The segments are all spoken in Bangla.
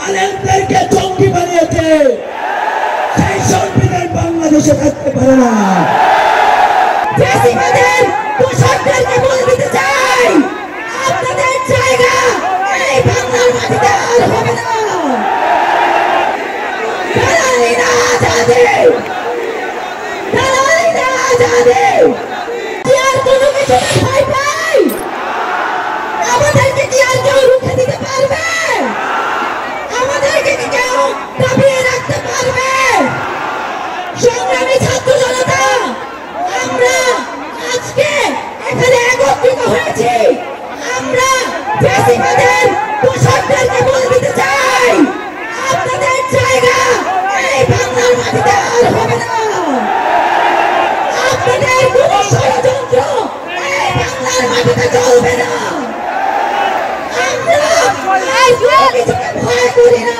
আলেমদেরকে জঙ্গি বানিয়েছে, সেই সংবিধান বাংলাদেশে থাকতে পারে না। ফ্যাসিবাদের দোষরদেরকে বলে দিতে চাই, আপনাদের জায়গা এই বাংলার মাটিতে আর হবে না। দালালি না আজাদি, দালালি না আজাদি। কি আর কোনো কিছুতে ভয় পাই? আমাদেরকে কি আর কেউ রুখে দিতে পারবে? আমাদেরকে কি কেউ দাবিয়ে রাখতে পারবে? সংগ্রামী ছাত্র জনতা, আমরা আজকে এখানে একত্রিত হয়েছি। আমরা ফ্যাসিবাদের দোষরদেরকে বলে দিতে চাই, আপনাদের জায়গা এই বাংলার মাটিতে আর হবে না। আপনাদের কোনো ষড়যন্ত্র এই বাংলার মাটিতে চলবে না। আমরা এই কোনো কিছুকে ভয় করি না।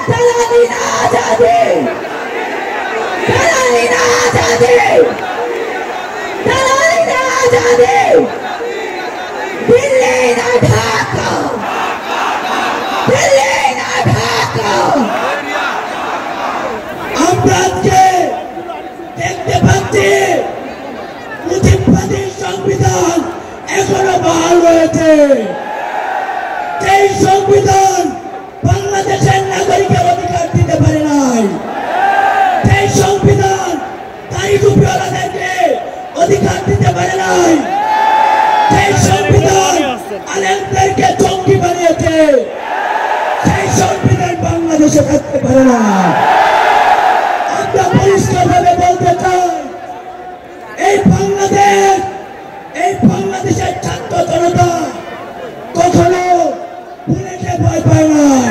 দালালি না আজাদি, দালালি না আজাদি, দালালি না আজাদি। দিল্লি না ঢাকা, দিল্লি না ঢাকা। আমরা আজকে দেখতে পাচ্ছি মুজিববাদী সংবিধান এখনো বহাল রয়েছে। সেই সংবিধান বাংলাদেশের নাগরিকের অধিকার দিতে পারে নাই। সেই সংবিধান দাড়ি টুপিওয়ালাদেরকে অধিকার দিতে পারে নাই। সেই সংবিধান আলেমদেরকে জঙ্গি বানিয়েছে, সেই সংবিধান বাংলাদেশে থাকতে পারে না। আমরা পরিষ্কারভাবে বলতে চাই, এই বাংলাদেশের ছাত্র জনতা কখনো বুলেটে ভয় পায় নাই।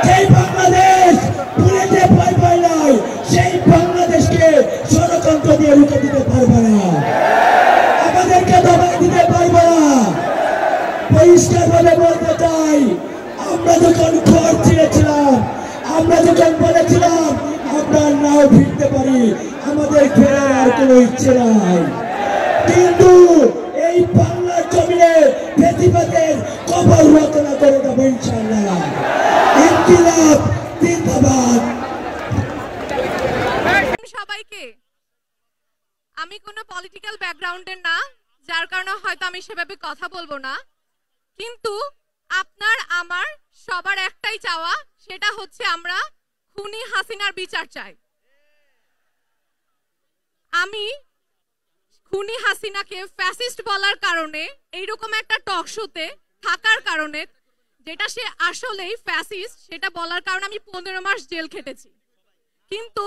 সেই বাংলাদেশ বুলেটে ভয় পায় নাই, সেই বাংলাদেশকে ষড়যন্ত্র দিয়ে রুখে দিতে পারবে না, আমাদেরকে দবাই দিতে পারবে না। পরিষ্কারভাবে বলতে চাই, আমরা যখন ঘর ছিঁড়েছিলাম, আমরা যখন বলেছিলাম আমরা নাও ফিরতে পারি, আমাদের ফেরার আর কোনো ইচ্ছে নাই, কিন্তু এই বাংলার জমিনে ফ্যাসিবাদের কবর রচনা করে দেবো ইনশাআল্লাহ। ইনকিলাব জিন্দাবাদ। সবাইকে, আমি কোনো পলিটিক্যাল ব্যাকগ্রাউন্ডের না, যার কারণে হয়তো আমি সেভাবে কথা বলবো না, কিন্তু আপনার আমার সবার একটাই চাওয়া, সেটা হচ্ছে আমরা খুনি হাসিনার বিচার চাই। আমি খুনি হাসিনাকে ফ্যাসিস্ট বলার কারণে, এইরকম একটা টক শোতে থাকার কারণে, যেটা সে আসলেই ফ্যাসিস্ট সেটা বলার কারণে আমি 15 মাস জেল খেটেছি, কিন্তু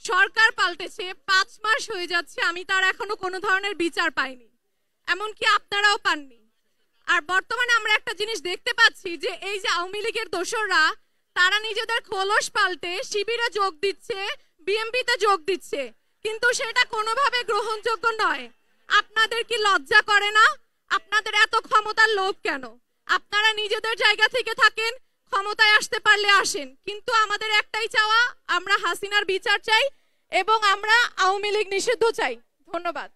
সরকার পাল্টেছে, 5 মাস হয়ে যাচ্ছে, আমি তার এখনো কোনো ধরনের বিচার পাইনি, এমনকি আপনারাও পাননি। আর বর্তমানে আমরা একটা জিনিস দেখতে পাচ্ছি যে এই যে আওয়ামী লীগের দোসররা, তারা নিজেদের খোলস পাল্টে শিবিরে যোগ দিচ্ছে, বিএমপিতে যোগ দিচ্ছে, কিন্তু সেটা কোনোভাবে গ্রহণযোগ্য নয়। আপনাদের কি লজ্জা করে না? আপনাদের এত ক্ষমতার লোভ কেন? আপনারা নিজেদের জায়গা থেকে থাকেন, ক্ষমতায় আসতে পারলে আসেন, কিন্তু আমাদের একটাই চাওয়া, আমরা হাসিনার বিচার চাই এবং আমরা আওয়ামী লীগ নিষিদ্ধ চাই। ধন্যবাদ।